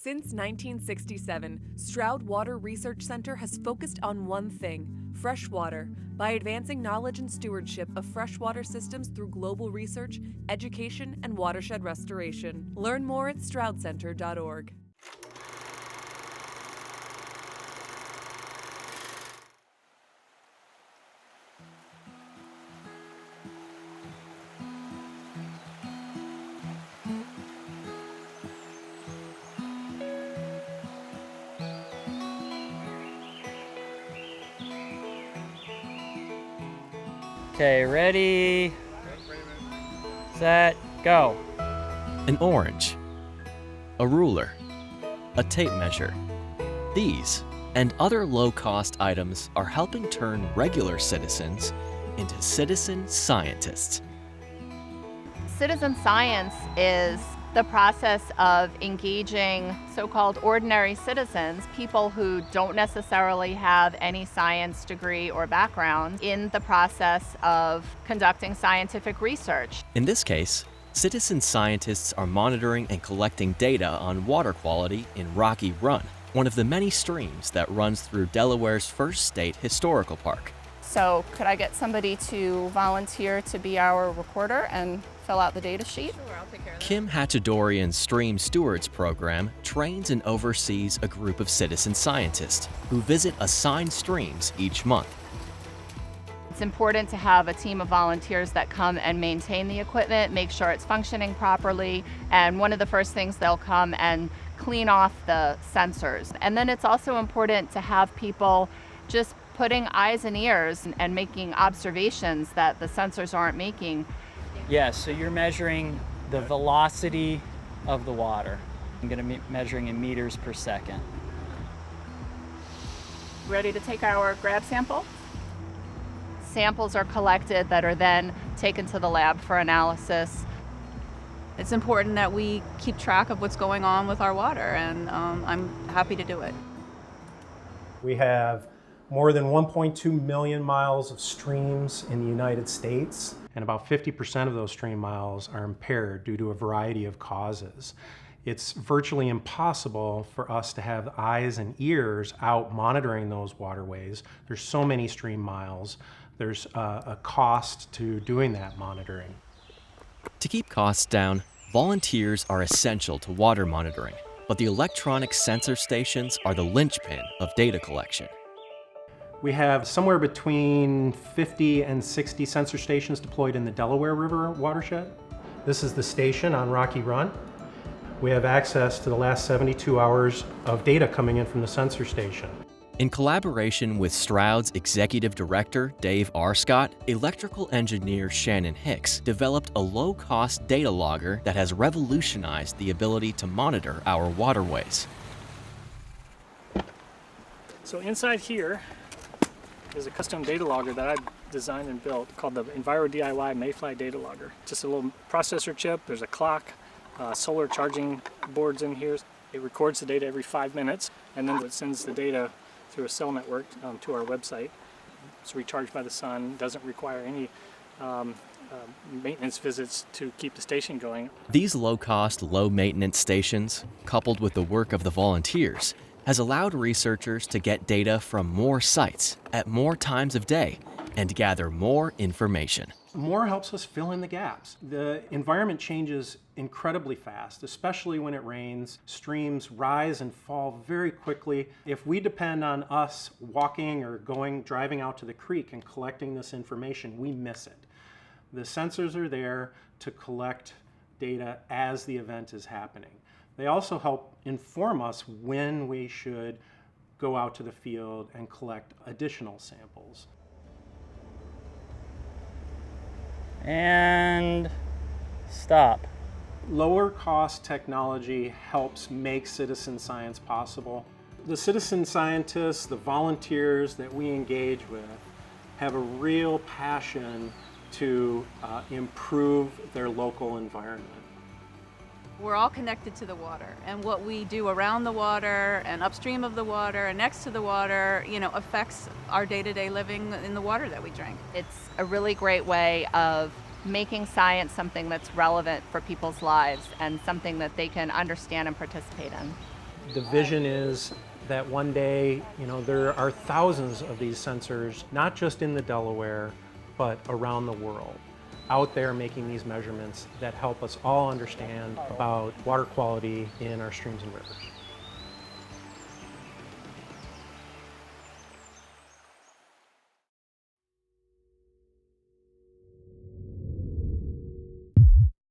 Since 1967, Stroud Water Research Center has focused on one thing: freshwater, by advancing knowledge and stewardship of freshwater systems through global research, education, and watershed restoration. Learn more at stroudcenter.org. Okay, ready, set, go. An orange, a ruler, a tape measure. These and other low-cost items are helping turn regular citizens into citizen scientists. Citizen science is the process of engaging so-called ordinary citizens, people who don't necessarily have any science degree or background, in the process of conducting scientific research. In this case, citizen scientists are monitoring and collecting data on water quality in Rocky Run, one of the many streams that runs through Delaware's first state historical park. So could I get somebody to volunteer to be our recorder and fill out the data sheet? Sure, I'll take care of that. Kim Hatchadorian's Stream Stewards program trains and oversees a group of citizen scientists who visit assigned streams each month. It's important to have a team of volunteers that come and maintain the equipment, make sure it's functioning properly, and one of the first things they'll come and clean off the sensors. And then it's also important to have people just putting eyes and ears and making observations that the sensors aren't making. Yeah, so you're measuring the velocity of the water. I'm going to be measuring in meters per second. Ready to take our grab sample? Samples are collected that are then taken to the lab for analysis. It's important that we keep track of what's going on with our water, and I'm happy to do it. We have more than 1.2 million miles of streams in the United States, and about 50% of those stream miles are impaired due to a variety of causes. It's virtually impossible for us to have eyes and ears out monitoring those waterways. There's so many stream miles. There's a cost to doing that monitoring. To keep costs down, volunteers are essential to water monitoring, but the electronic sensor stations are the linchpin of data collection. We have somewhere between 50 and 60 sensor stations deployed in the Delaware River watershed. This is the station on Rocky Run. We have access to the last 72 hours of data coming in from the sensor station. In collaboration with Stroud's executive director, Dave R. Scott, electrical engineer Shannon Hicks developed a low-cost data logger that has revolutionized the ability to monitor our waterways. So inside here is a custom data logger that I designed and built called the Enviro DIY Mayfly Data Logger. Just a little processor chip, there's a clock, solar charging boards in here. It records the data every 5 minutes, and then it sends the data through a cell network to our website. It's recharged by the sun, doesn't require any maintenance visits to keep the station going. These low-cost, low-maintenance stations, coupled with the work of the volunteers, has allowed researchers to get data from more sites at more times of day and gather more information. More helps us fill in the gaps. The environment changes incredibly fast, especially when it rains. Streams rise and fall very quickly. If we depend on us walking or driving out to the creek and collecting this information, we miss it. The sensors are there to collect data as the event is happening. They also help inform us when we should go out to the field and collect additional samples. And stop. Lower cost technology helps make citizen science possible. The citizen scientists, the volunteers that we engage with, have a real passion to improve their local environment. We're all connected to the water, and what we do around the water and upstream of the water and next to the water, affects our day-to-day living in the water that we drink. It's a really great way of making science something that's relevant for people's lives and something that they can understand and participate in. The vision is that one day, there are thousands of these sensors, not just in the Delaware, but around the world, out there making these measurements that help us all understand about water quality in our streams and rivers.